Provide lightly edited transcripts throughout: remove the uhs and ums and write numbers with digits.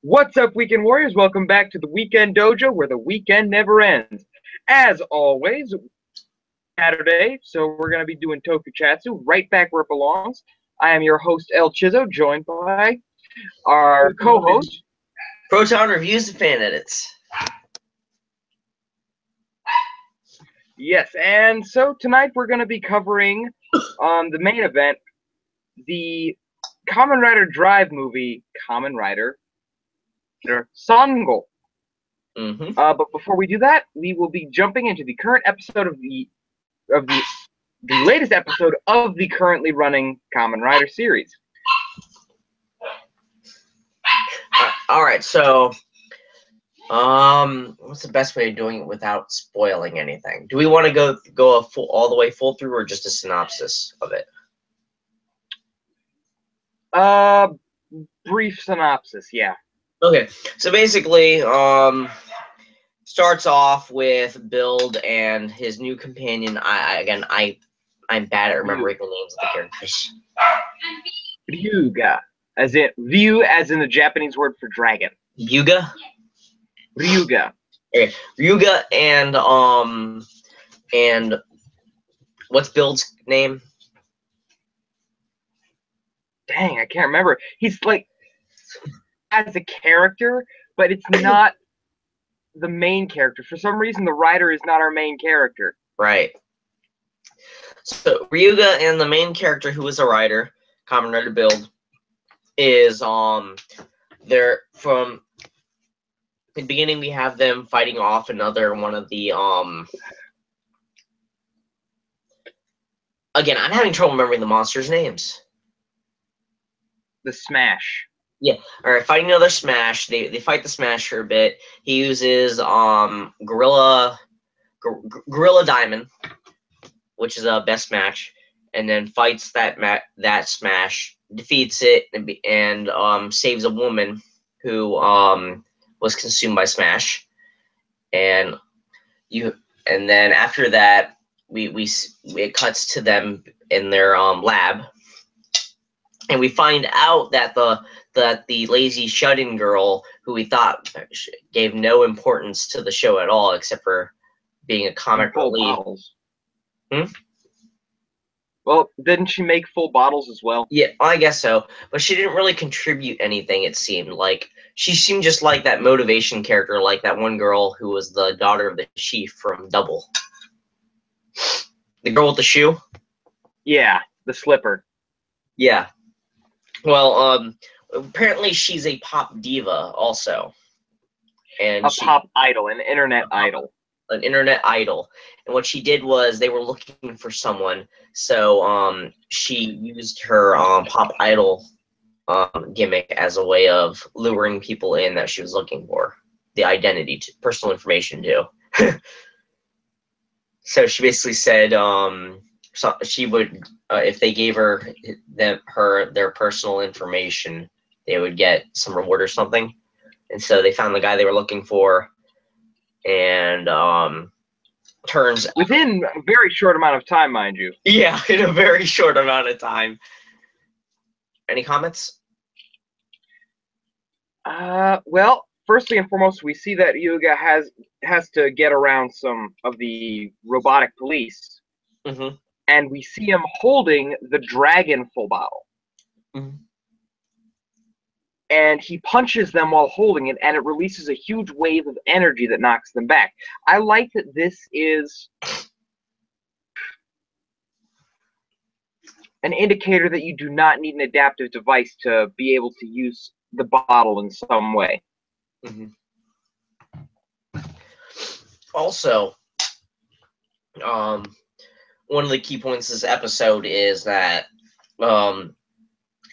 What's up, Weekend Warriors? Welcome back to the Weekend Dojo, where the weekend never ends. As always, Saturday, so we're going to be doing TokuCHATsu right back where it belongs. I am your host, El Chizo, joined by our co-host, Proton Reviews and Fan Edits. Yes, and so tonight we're going to be covering the main event, the Kamen Rider Drive movie, Kamen Rider Sangou. But before we do that, we will be jumping into the current episode of the latest episode of the currently running Kamen Rider series. All right, so what's the best way of doing it without spoiling anything? Do we want to go all the way full through, or just a synopsis of it? Brief synopsis, yeah. Okay, so basically, starts off with Build and his new companion. I'm bad at remembering the names of the characters. Ryuga, as in the Japanese word for dragon. Ryuga. Okay, Ryuga and what's Build's name? Dang, I can't remember. He's like as a character, but it's not the main character. For some reason, the writer is not our main character. Right. So Ryuga and the main character, who is a writer, Kamen Rider Build, is they're from the beginning. We have them fighting off another one of the Again, I'm having trouble remembering the monsters' names. The Smash. Yeah. All right. Fighting another Smash. They fight the Smash for a bit. He uses Gorilla Diamond, which is a best match, and then fights that Smash, defeats it, and saves a woman who was consumed by Smash. And then after that, it cuts to them in their lab. And we find out that the lazy shut-in girl, who we thought gave no importance to the show at all, except for being a comic relief. Well, didn't she make full bottles as well? Yeah, I guess so. But she didn't really contribute anything, it seemed. Like, she seemed just like that motivation character, like that one girl who was the daughter of the chief from Double. The girl with the shoe? Yeah, the slipper. Yeah. Well, apparently she's a pop diva also. And pop idol, an internet idol. An internet idol. And what she did was they were looking for someone, so she used her pop idol gimmick as a way of luring people in that she was looking for. The identity, personal information too. So she basically said so she would, if they gave her their personal information, they would get some reward or something. And so they found the guy they were looking for, and turns within a very short amount of time, mind you. Yeah, in a very short amount of time. Any comments? Well, firstly and foremost, we see that Yuga has to get around some of the robotic police. Mm-hmm. And we see him holding the dragon full bottle. Mm-hmm. And he punches them while holding it, and it releases a huge wave of energy that knocks them back. I like that this is an indicator that you do not need an adaptive device to be able to use the bottle in some way. Mm-hmm. Also, one of the key points of this episode is that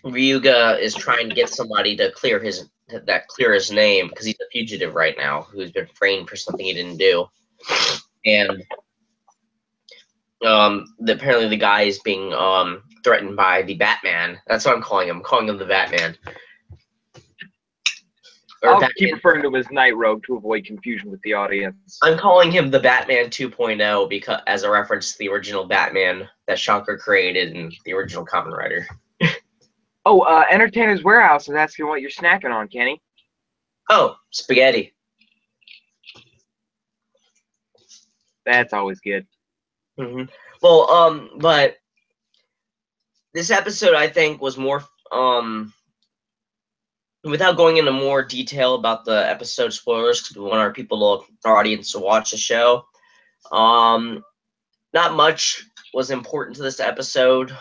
Ryuga is trying to get somebody to clear his name, because he's a fugitive right now who's been framed for something he didn't do. And apparently the guy is being threatened by the Batman. That's what I'm calling him. I'm calling him the Batman. I'll keep referring to him as Night Rogue to avoid confusion with the audience. I'm calling him the Batman 2.0 because, as a reference to the original Batman that Shocker created in the original Kamen Rider. Oh, Entertainer's Warehouse is asking what you're snacking on, Kenny. Oh, spaghetti. That's always good. Mm-hmm. Well, but this episode, I think, was more, without going into more detail about the episode spoilers, because we want our audience to watch the show. Not much was important to this episode,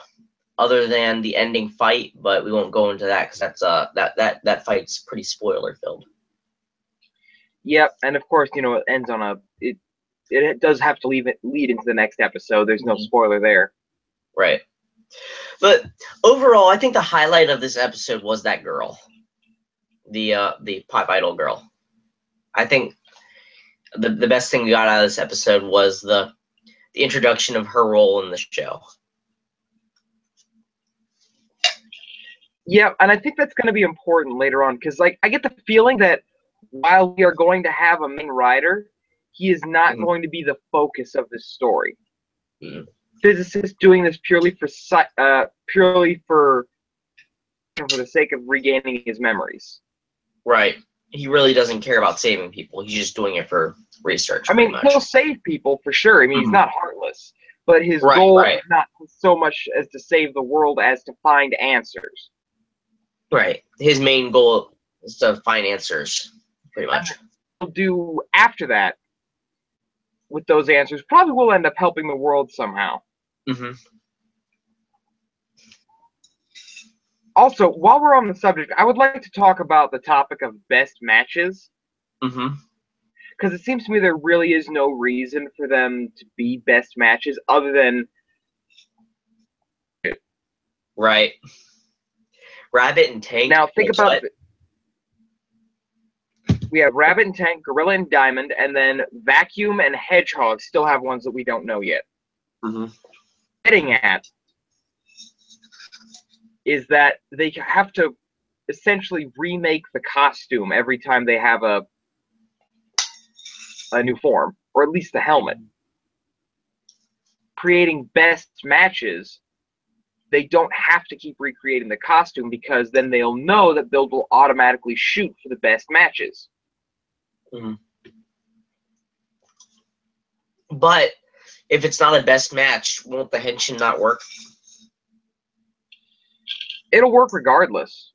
other than the ending fight, but we won't go into that because that's that fight's pretty spoiler filled. Yep, and of course, you know, it ends on it does have to lead into the next episode. There's no spoiler there. Right. But overall, I think the highlight of this episode was that girl. The pop idol girl. I think the best thing we got out of this episode was the introduction of her role in the show. Yeah, and I think that's going to be important later on because, like, I get the feeling that while we are going to have a main writer, he is not going to be the focus of this story. Physicist doing this purely for the sake of regaining his memories. Right. He really doesn't care about saving people. He's just doing it for research. I mean, he'll save people for sure. I mean, he's not heartless, but his goal is not so much as to save the world as to find answers. Right. His main goal is to find answers, pretty much. And he'll do after that with those answers probably will end up helping the world somehow. Mm-hmm. Also, while we're on the subject, I would like to talk about the topic of best matches. Mm-hmm. Because it seems to me there really is no reason for them to be best matches other than... Right. Rabbit and Tank. Now, think about it. We have Rabbit and Tank, Gorilla and Diamond, and then Vacuum and Hedgehog still have ones that we don't know yet. Mm-hmm. Getting at is that they have to essentially remake the costume every time they have a new form, or at least the helmet. Creating best matches, they don't have to keep recreating the costume because then they'll know that Build will automatically shoot for the best matches. Mm-hmm. But if it's not a best match, won't the henshin not work? It'll work regardless.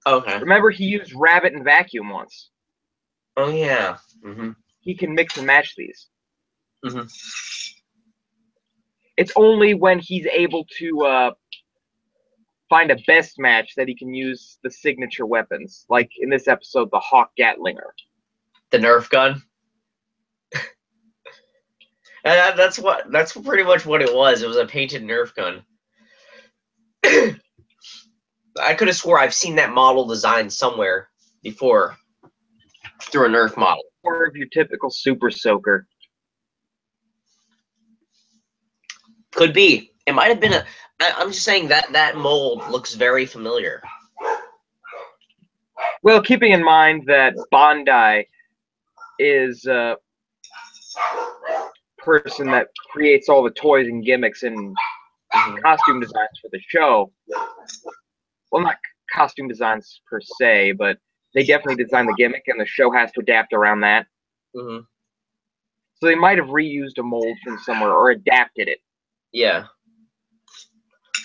Okay. Remember, he used Rabbit and Vacuum once. Oh, yeah. Mm-hmm. He can mix and match these. Mm-hmm. It's only when he's able to find a best match that he can use the signature weapons. Like in this episode, the Hawk Gatlinger. The Nerf gun? And that's pretty much what it was. It was a painted Nerf gun. I could have swore I've seen that model design somewhere before through a Nerf model. Or of your typical Super Soaker. Could be. It might have been I'm just saying that mold looks very familiar. Well, keeping in mind that Bandai is a person that creates all the toys and gimmicks and costume designs for the show. Well, not costume designs per se, but they definitely design the gimmick, and the show has to adapt around that. Mm-hmm. So they might have reused a mold from somewhere or adapted it. Yeah.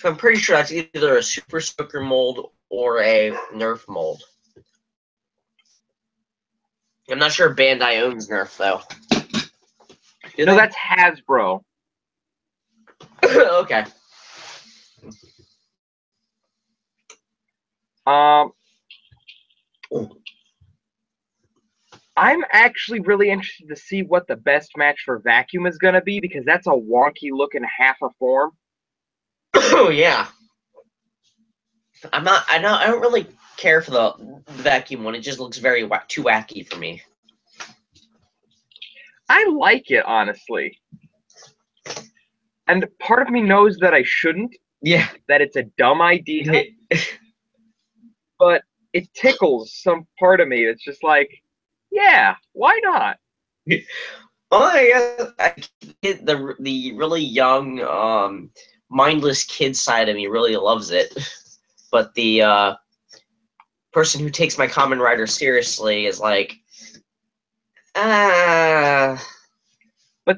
So I'm pretty sure that's either a Super Soaker mold or a Nerf mold. I'm not sure Bandai owns Nerf, though. No, that's Hasbro. Okay. I'm actually really interested to see what the best match for Vacuum is going to be because that's a wonky looking half a form. Oh yeah. I don't really care for the Vacuum one. It just looks very too wacky for me. I like it, honestly. And part of me knows that I shouldn't. Yeah. That it's a dumb idea. But it tickles some part of me. It's just like, yeah, why not? Well, I guess the really young, mindless kid side of me really loves it. But the person who takes my Kamen Rider seriously is like, But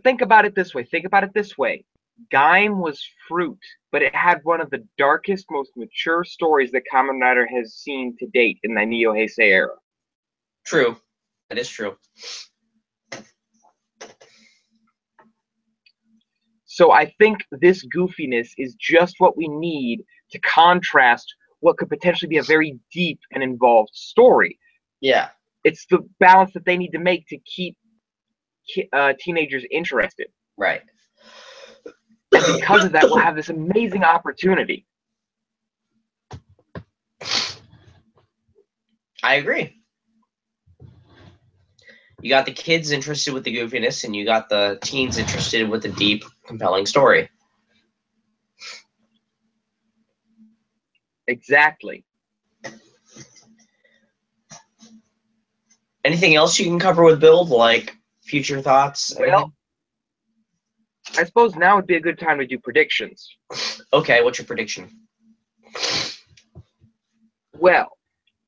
think about it this way. Gaim was fruit, but it had one of the darkest, most mature stories that Kamen Rider has seen to date in the Neo Heisei era. True. That is true. So I think this goofiness is just what we need to contrast what could potentially be a very deep and involved story. Yeah. It's the balance that they need to make to keep teenagers interested. Right. And because of that, we'll have this amazing opportunity. I agree. You got the kids interested with the goofiness, and you got the teens interested with the deep, compelling story. Exactly. Anything else you can cover with Build, like future thoughts? Well, I suppose now would be a good time to do predictions. Okay, what's your prediction? Well,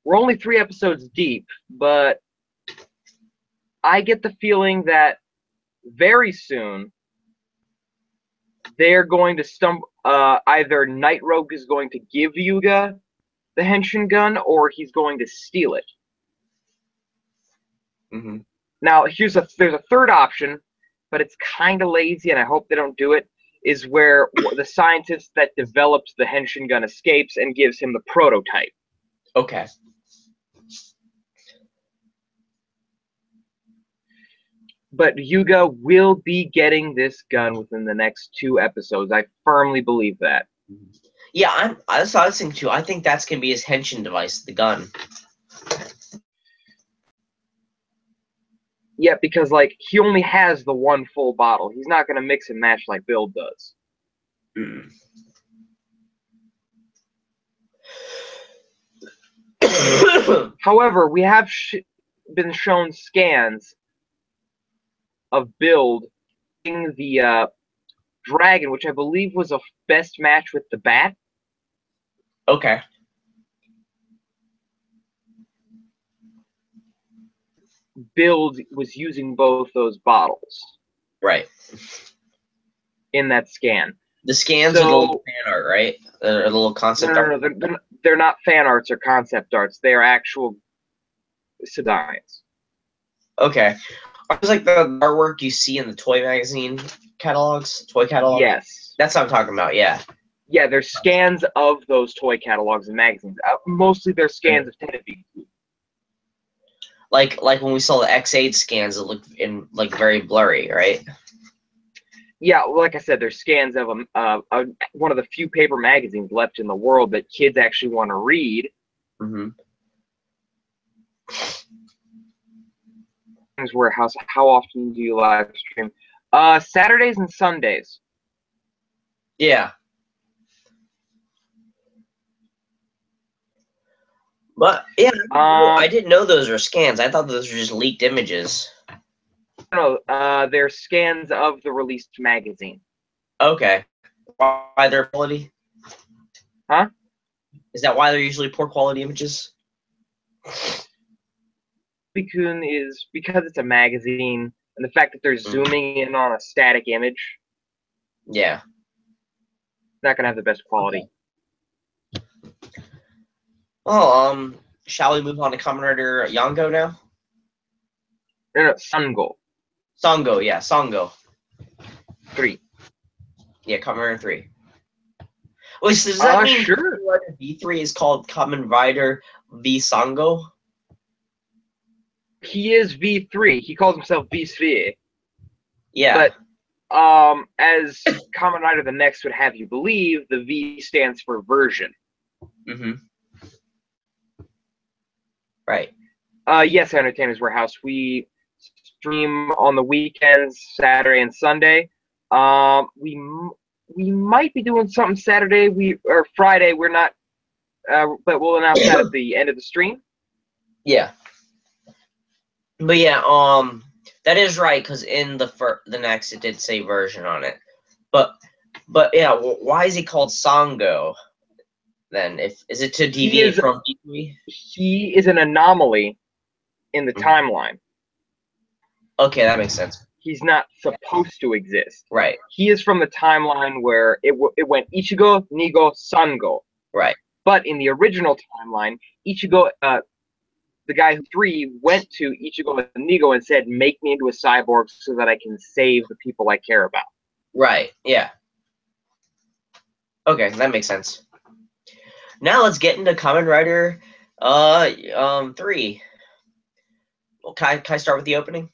we're only 3 episodes deep, but I get the feeling that very soon they're going to stumble. Either Night Rogue is going to give Yuga the Henshin gun, or he's going to steal it. Mm-hmm. Now, there's a third option, but it's kind of lazy, and I hope they don't do it. Is where the scientist that developed the Henshin gun escapes and gives him the prototype. Okay. But Yuga will be getting this gun within the next 2 episodes. I firmly believe that. Yeah, that's what I was thinking too. I think that's gonna be his Henshin device, the gun. Yeah, because like he only has the one full bottle. He's not gonna mix and match like Build does. Mm. However, we have been shown scans of Build in the dragon, which I believe was a best match with the bat. Okay. Build was using both those bottles. Right. In that scan. The scans are the little fan art, right? They're the little concept art. No, they're not fan arts or concept arts. They are actual designs. Okay. It's like the artwork you see in the toy magazine catalogs, toy catalogs? Yes. That's what I'm talking about, yeah. Yeah, they're scans of those toy catalogs and magazines. Mostly they're scans of Tenebee. Like when we saw the X8 scans, it looked very blurry, right? Yeah, like I said, they're scans of one of the few paper magazines left in the world that kids actually want to read. Mm-hmm. Warehouse. How often do you live stream? Saturdays and Sundays. Yeah. But yeah, I didn't know those were scans. I thought those were just leaked images. No, they're scans of the released magazine. Okay. Why their quality? Huh? Is that why they're usually poor quality images? Is because it's a magazine, and the fact that they're zooming in on a static image. Yeah. Not gonna have the best quality. Okay. Well, shall we move on to Kamen Rider Yango now? No, Sangou. Sangou, yeah, Sangou. 3. Yeah, Kamen Rider 3. Wait, so does that mean sure. V3 is called Kamen Rider V Sangou? He is V3. He calls himself V3. Yeah. But as Kamen Rider the Next would have you believe, the V stands for version. Mm-hmm. Right. Yes, Entertainers Warehouse. We stream on the weekends, Saturday and Sunday. We might be doing something Saturday or Friday. We're not, but we'll announce that at the end of the stream. Yeah. But yeah, that is right, because in the next it did say version on it. But yeah, why is he called Sangou? then? If is it to He deviate is from D3? he is an anomaly in the timeline. Okay, that makes sense. He's not supposed to exist. Right. He is from the timeline where it went Ichigo, Nigo, Sangou. Right. But in the original timeline, Ichigo, the guy who 3 went to Ichigo and Nigo and said, "Make me into a cyborg so that I can save the people I care about." Right. Yeah. Okay, that makes sense. Now let's get into Kamen Rider 3. Well, can I start with the opening?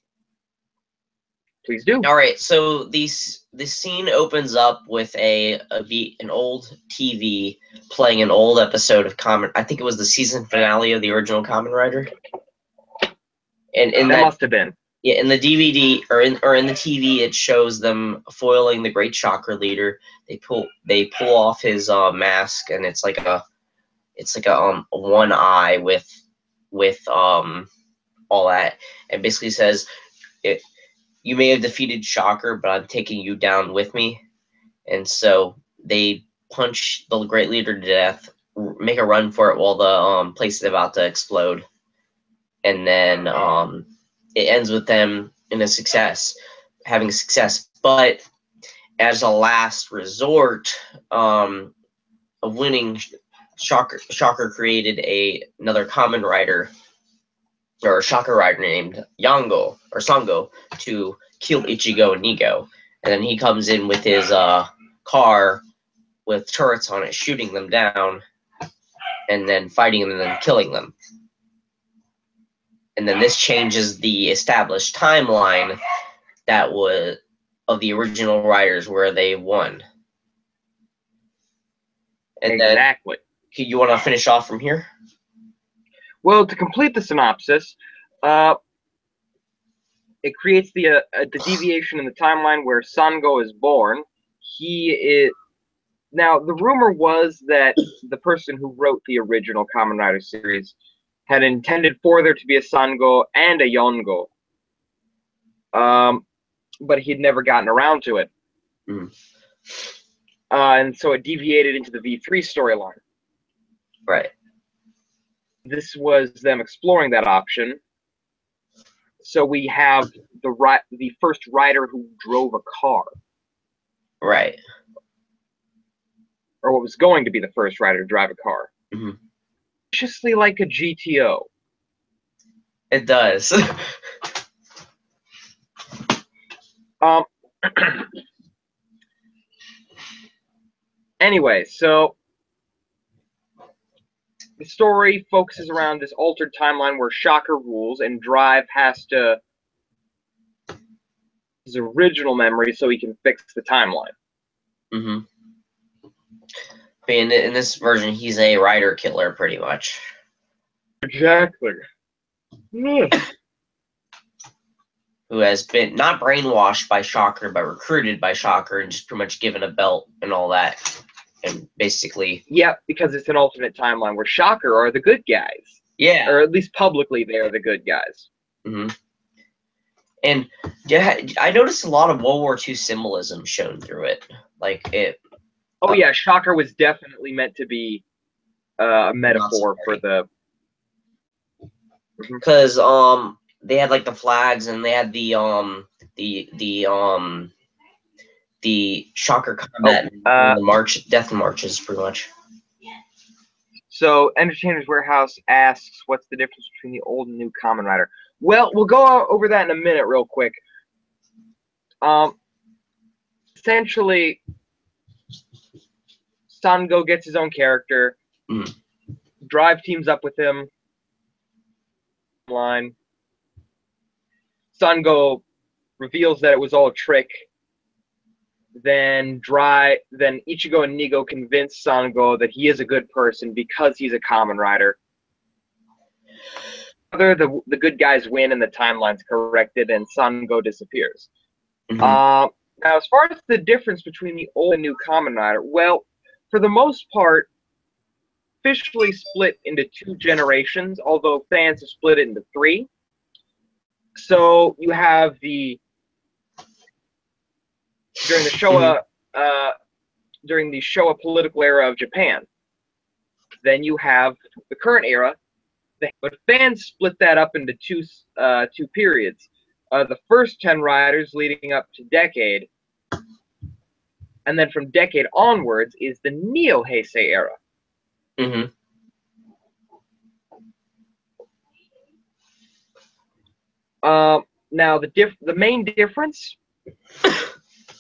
Please do. All right, so this scene opens up with an old TV playing an old episode of Kamen. I think it was the season finale of the original Kamen Rider. And in that must have been. Yeah, in the DVD or in the TV, it shows them foiling the Great Chakra Leader. They pull off his mask, and it's like a one eye with all that, and basically says, "You may have defeated Shocker, but I'm taking you down with me." And so they punch the Great Leader to death, make a run for it while the place is about to explode, and then it ends with them having success. But as a last resort of winning, Shocker created another Kamen Rider, or a Shocker Rider named Sangou to kill Ichigo and Nigo. And then he comes in with his car with turrets on it, shooting them down, and then fighting them and then killing them. And then this changes the established timeline that was of the original Riders where they won. And exactly. Then, you want to finish off from here? Well, to complete the synopsis, it creates the deviation in the timeline where Sangou is born. Now, the rumor was that the person who wrote the original Kamen Rider series had intended for there to be a Sangou and a Yongo, but he'd never gotten around to it. And so it deviated into the V3 storyline. Right. This was them exploring that option. So we have the first rider who drove a car. Right. Or what was going to be the first rider to drive a car. Mm-hmm. Viciously like a GTO. It does. Anyway, so the story focuses around this altered timeline where Shocker rules and Drive has to his original memory so he can fix the timeline. Mm-hmm. In this version, he's a rider killer, pretty much. Exactly. Who has been not brainwashed by Shocker, but recruited by Shocker and just pretty much given a belt and all that. And basically... Yeah, because it's an alternate timeline where Shocker are the good guys. Yeah. Or at least publicly they are the good guys. Mm-hmm. And yeah, I noticed a lot of World War II symbolism shown through it. Like it... Oh, yeah, Shocker was definitely meant to be a metaphor for the... Because they had like the flags and they had the Shocker combat death marches pretty much. So Entertainer's Warehouse asks, what's the difference between the old and new Kamen Rider? Well, we'll go over that in a minute real quick. Essentially, Sangou gets his own character. Drive teams up with him. Line. Sangou reveals that it was all a trick. Then Ichigo and Nigo convince Sangou that he is a good person because he's a Kamen Rider. The good guys win and the timeline's corrected and Sangou disappears. Now, as far as the difference between the old and new Kamen Rider, well, for the most part, officially split into 2 generations, although fans have split it into 3. So you have during the Showa political era of Japan, Then you have the current era. But fans split that up into two periods. The first 10 riders leading up to Decade, and then from Decade onwards is the Neo-Heisei era. Mm-hmm. Now, the main difference,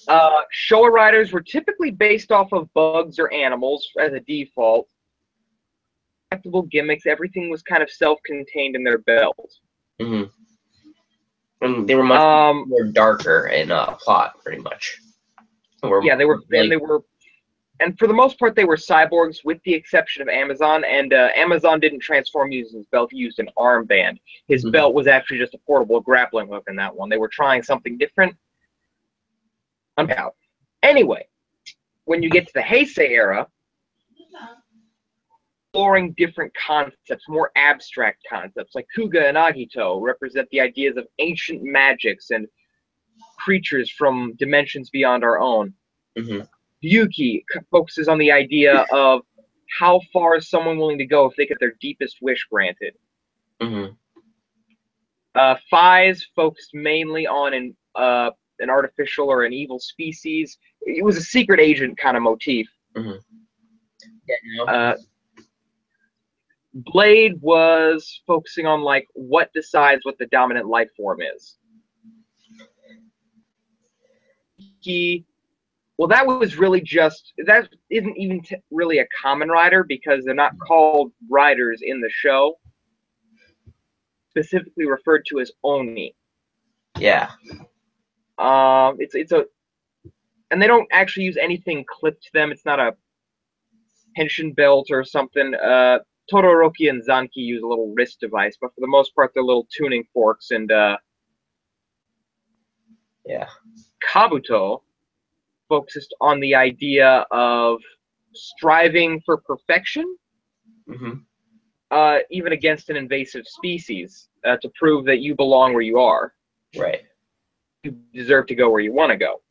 Showa riders were typically based off of bugs or animals as a default. Collectible gimmicks, everything was kind of self-contained in their belt. Mm-hmm. And they were much more darker in plot, pretty much. And for the most part, they were cyborgs, with the exception of Amazon. And Amazon didn't transform using his belt; he used an armband. His belt was actually just a portable grappling hook in that one. They were trying something different. Anyway, when you get to the Heisei era, exploring different concepts, more abstract concepts, like Kuga and Agito represent the ideas of ancient magics and creatures from dimensions beyond our own. Mm-hmm. Yuki focuses on the idea of how far is someone willing to go if they get their deepest wish granted. Mm-hmm. Fies focused mainly on an artificial or an evil species. It was a secret agent kind of motif. Mm-hmm. Blade was focusing on like what decides what the dominant life form is. Well, that was really that isn't even really a common rider because they're not called riders in the show. Specifically referred to as Oni. Yeah. And they don't actually use anything clipped to them. It's not a tension belt or something. Todoroki and Zanki use a little wrist device, but for the most part, they're little tuning forks. And Kabuto focused on the idea of striving for perfection, even against an invasive species, to prove that you belong where you are. Right. You deserve to go where you want to go.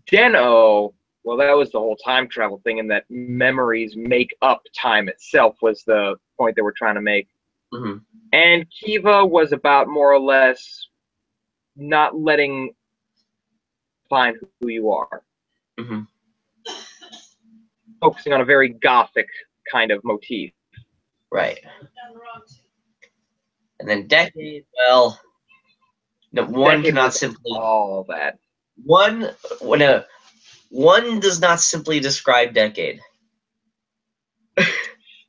Den-O, well, that was the whole time travel thing, and that memories make up time itself was the point they were trying to make. Mm-hmm. And Kiva was about more or less not letting find who you are. Mm-hmm. Focusing on a very gothic kind of motif. Right. And then Decade, well, no, one Decade cannot was simply all that. One does not simply describe Decade.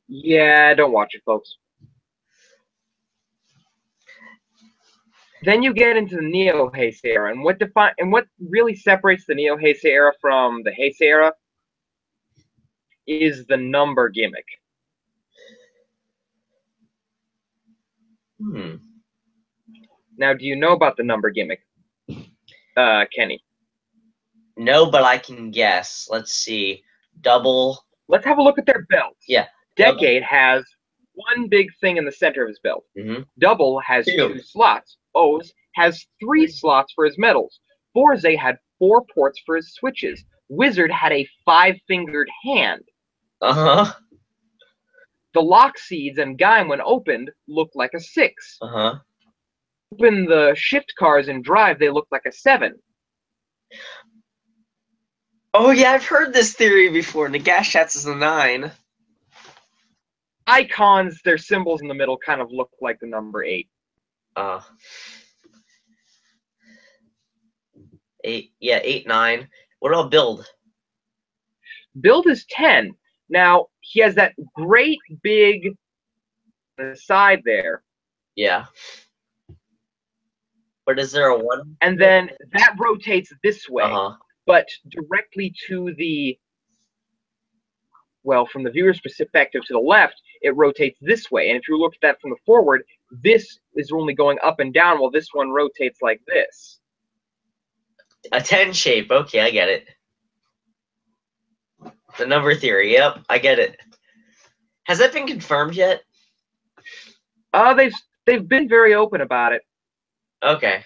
Yeah, don't watch it, folks. Then you get into the Neo-Heisei era, and what really separates the Neo-Heisei era from the Heisei era is the number gimmick. Now, do you know about the number gimmick, Kenny? No, but I can guess. Let's see. Double. Let's have a look at their belts. Yeah. Decade has one big thing in the center of his belt. Mm-hmm. Double has 2 slots. O's has 3 slots for his medals. Forze had 4 ports for his switches. Wizard had a 5-fingered hand. Uh-huh. The lock seeds and Gaim, when opened, looked like a 6. Uh-huh. Open the shift cars in Drive, they look like a 7. Oh, yeah, I've heard this theory before. TokuCHATsu is a 9. Icons, their symbols in the middle kind of look like the number 8. 8, yeah, 8, 9. What about Build? Build is 10. Now, he has that great big side there. Yeah. But is there a 1? And then that rotates this way. Uh-huh. But directly to the, well, from the viewer's perspective to the left, it rotates this way. And if you look at that from the forward, this is only going up and down while this one rotates like this. A 10 shape. Okay, I get it. The number theory. Yep, I get it. Has that been confirmed yet? They've been very open about it. Okay.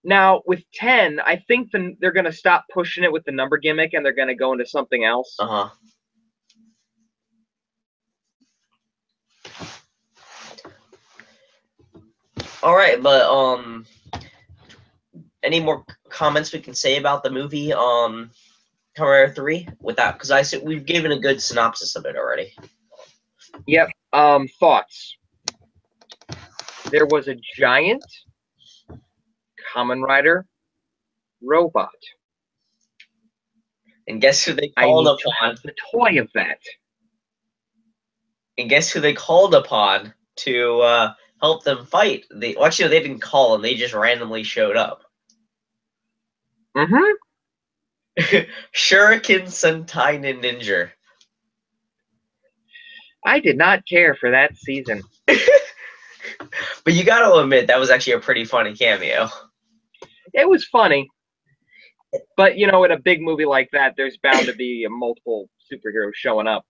Now with 10, I think they're gonna stop pushing it with the number gimmick and they're gonna go into something else. Uh-huh. All right, but any more comments we can say about the movie Kamen Rider 3 with that? Because I said we've given a good synopsis of it already. Yep. Thoughts. There was a giant Kamen Rider robot. And guess who they I called need to upon? have the toy of that. And guess who they called upon to help them fight? Well, actually, they didn't call them. They just randomly showed up. Mm-hmm. Shuriken Sentai Ninja. I did not care for that season. But you got to admit, that was actually a pretty funny cameo. It was funny. But, you know, in a big movie like that, there's bound to be multiple superheroes showing up.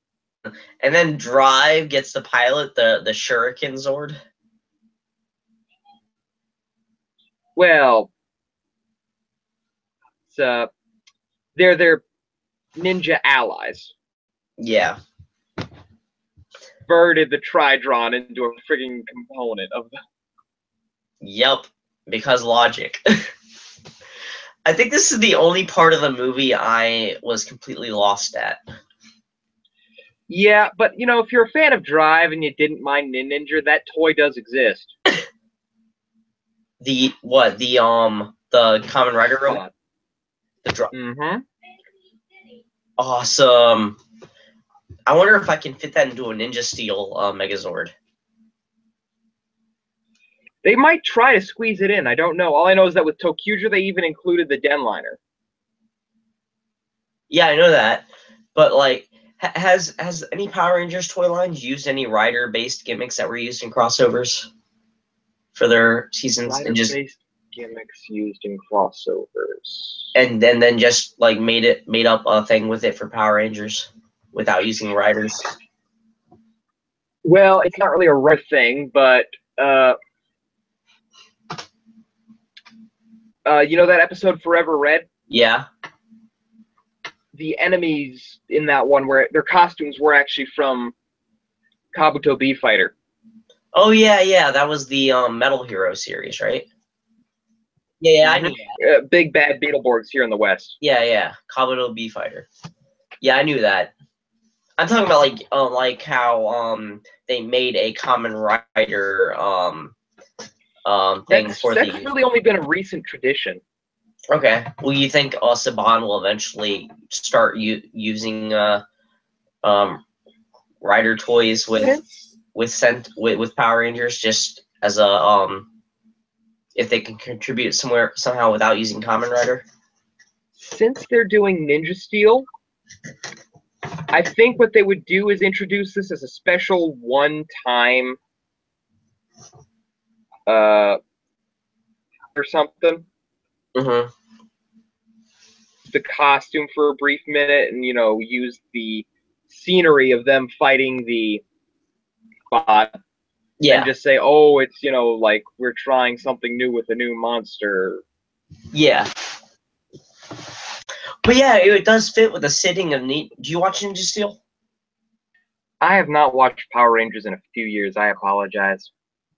And then Drive gets to pilot the Shuriken Zord. Well, it's, they're their ninja allies. Yeah. Converted the Tridron into a frigging component of the... Yep, because logic. I think this is the only part of the movie I was completely lost at. Yeah, but, you know, if you're a fan of Drive and you didn't mind Ninja, that toy does exist. The what? The Kamen Rider robot? The Drive. Mm-hmm. Awesome. I wonder if I can fit that into a Ninja Steel Megazord. They might try to squeeze it in. I don't know. All I know is that with TokuCHATsu, they even included the Denliner. Yeah, I know that. But, like, has any Power Rangers toy lines used any rider-based gimmicks that were used in crossovers for their seasons? Rider-based gimmicks used in crossovers. And then just, like, made up a thing with it for Power Rangers without using riders. Well, it's not really a rare thing, but you know that episode Forever Red? Yeah. The enemies in that one, where their costumes were actually from Kabuto B Fighter. Oh yeah, that was the Metal Hero series, right? Yeah, I knew that. Big Bad Beetleborgs here in the West. Yeah, Kabuto B Fighter. Yeah, I knew that. I'm talking about like how they made a Kamen Rider thing That's for that's really only been a recent tradition. Okay. Well, you think Saban will eventually start using rider toys with Power Rangers just as a if they can contribute somehow without using Kamen Rider? Since they're doing Ninja Steel, I think what they would do is introduce this as a special one-time or something. Mm-hmm. The costume for a brief minute and, you know, use the scenery of them fighting the bot. Yeah. And just say, oh, it's, you know, like we're trying something new with a new monster. Yeah. But yeah, it does fit with the setting of Do you watch Ninja Steel? I have not watched Power Rangers in a few years. I apologize.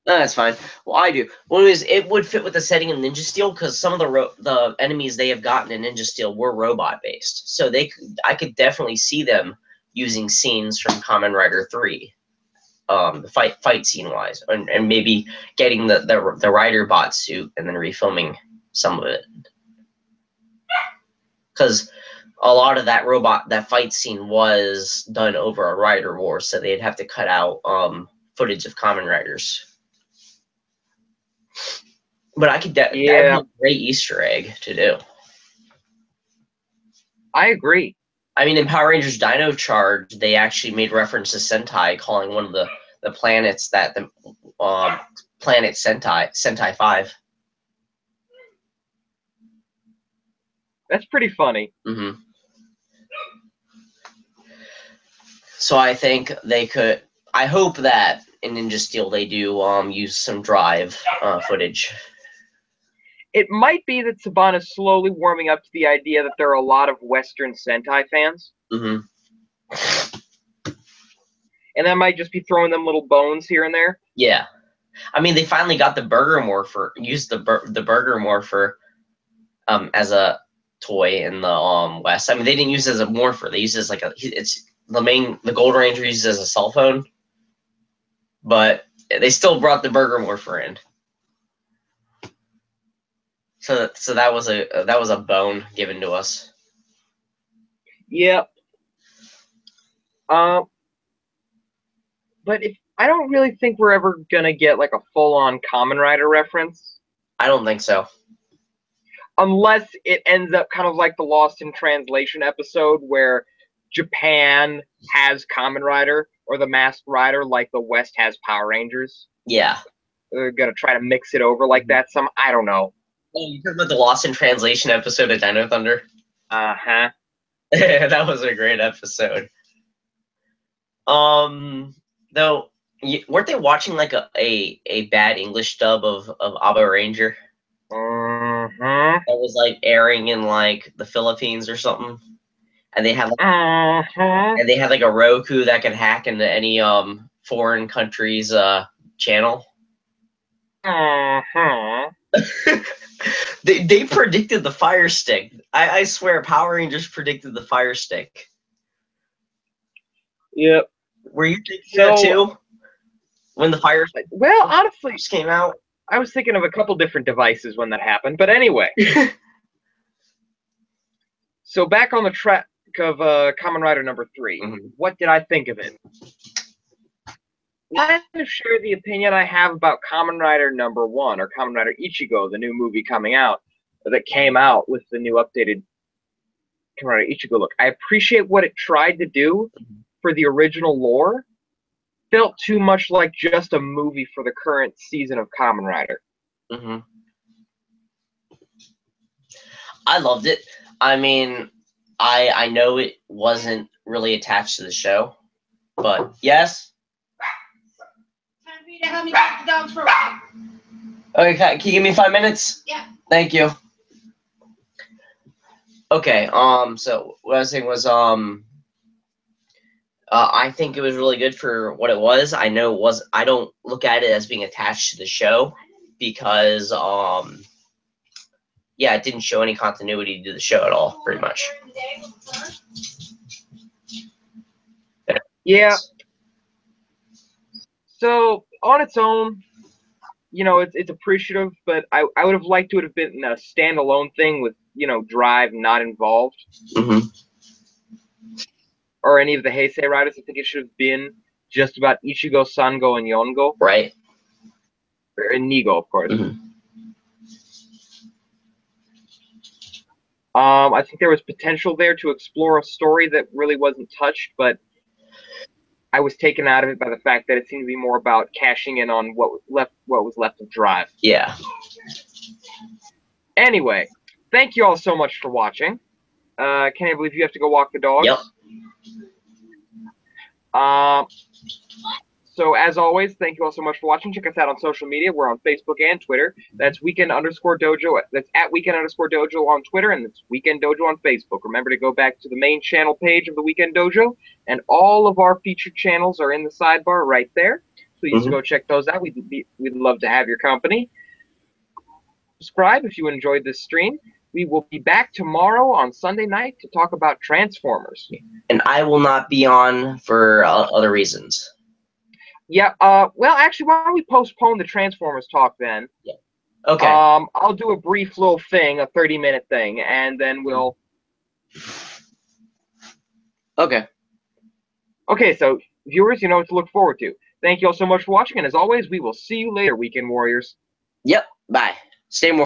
No, that's fine. Well, I do. Well, anyways, it would fit with the setting of Ninja Steel because some of the enemies they have gotten in Ninja Steel were robot based, so I could definitely see them using scenes from Kamen Rider 3, the fight scene wise, and maybe getting the Rider bot suit and then refilming some of it, because a lot of that fight scene was done over a Rider War, so they'd have to cut out footage of Kamen Riders. But that'd be a great Easter egg to do. I agree. I mean, in Power Rangers Dino Charge, they actually made reference to Sentai, calling one of the planets that the planet Sentai 5. That's pretty funny. Mm-hmm. So I think they could. I hope that in Ninja Steel they do use some Drive footage. It might be that Saban is slowly warming up to the idea that there are a lot of Western Sentai fans. Mm-hmm. And that might just be throwing them little bones here and there. Yeah. I mean, they finally got the Burger Morpher, used the Burger Morpher as a toy in the West. I mean, they didn't use it as a morpher. They used it as like the Gold Ranger uses it as a cell phone. But they still brought the Burger Morpher in. So that was a bone given to us. Yep. But I don't really think we're ever gonna get like a full-on Kamen Rider reference. I don't think so. Unless it ends up kind of like the Lost in Translation episode where Japan has Kamen Rider or the Masked Rider like the West has Power Rangers. Yeah. They're gonna try to mix it over like that. I don't know. Oh, you talking about the Lost in Translation episode of Dino Thunder? Uh-huh. That was a great episode. Though, weren't they watching like a bad English dub of Abba Ranger? Mm-hmm. That was like airing in like the Philippines or something, and they had like, and they had like a Roku that could hack into any foreign country's channel. They predicted the Fire Stick. I swear, Power Rangers predicted the Fire Stick. Yep. Were you thinking that too? When the Fire Stick honestly came out? I was thinking of a couple different devices when that happened, but anyway. So back on the track of Kamen Rider number 3, What did I think of it? I kind of share the opinion I have about Kamen Rider number 1, or Kamen Rider Ichigo, the new movie coming out, that came out with the new updated Kamen Rider Ichigo look. I appreciate what it tried to do for the original lore. Felt too much like just a movie for the current season of Kamen Rider. I loved it. I mean, I know it wasn't really attached to the show, but yes. Time for you to help me walk the dogs for a while. Okay, can you give me 5 minutes? Yeah. Thank you. Okay, so what I was saying was, I think it was really good for what it was. I know it was. I don't look at it as being attached to the show because, yeah, it didn't show any continuity to the show at all, pretty much. Yeah. So on its own, you know, it's appreciative, but I would have liked to have been a standalone thing with, you know, Drive not involved. Or any of the Heisei Riders. I think it should have been just about Ichigo, Sangou, and Yongo. Right. And Nigo, of course. I think there was potential there to explore a story that really wasn't touched, but I was taken out of it by the fact that it seemed to be more about cashing in on what was left of Drive. Yeah. Anyway, thank you all so much for watching. Can't believe you have to go walk the dogs. Yep. So as always, thank you all so much for watching. Check us out on social media. We're on Facebook and Twitter. That's Weekend_Dojo. That's at Weekend_Dojo on Twitter, and it's Weekend Dojo on Facebook. Remember to go back to the main channel page of the Weekend Dojo, and all of our featured channels are in the sidebar right there. Please go check those out. We'd love to have your company. Subscribe if you enjoyed this stream. We will be back tomorrow on Sunday night to talk about Transformers. And I will not be on for other reasons. Yeah, well, actually, why don't we postpone the Transformers talk then? Yeah. Okay. I'll do a brief little thing, a 30-minute thing, and then we'll... Okay. Okay, so, viewers, you know what to look forward to. Thank you all so much for watching, and as always, we will see you later, Weekend Warriors. Yep, bye. Stay more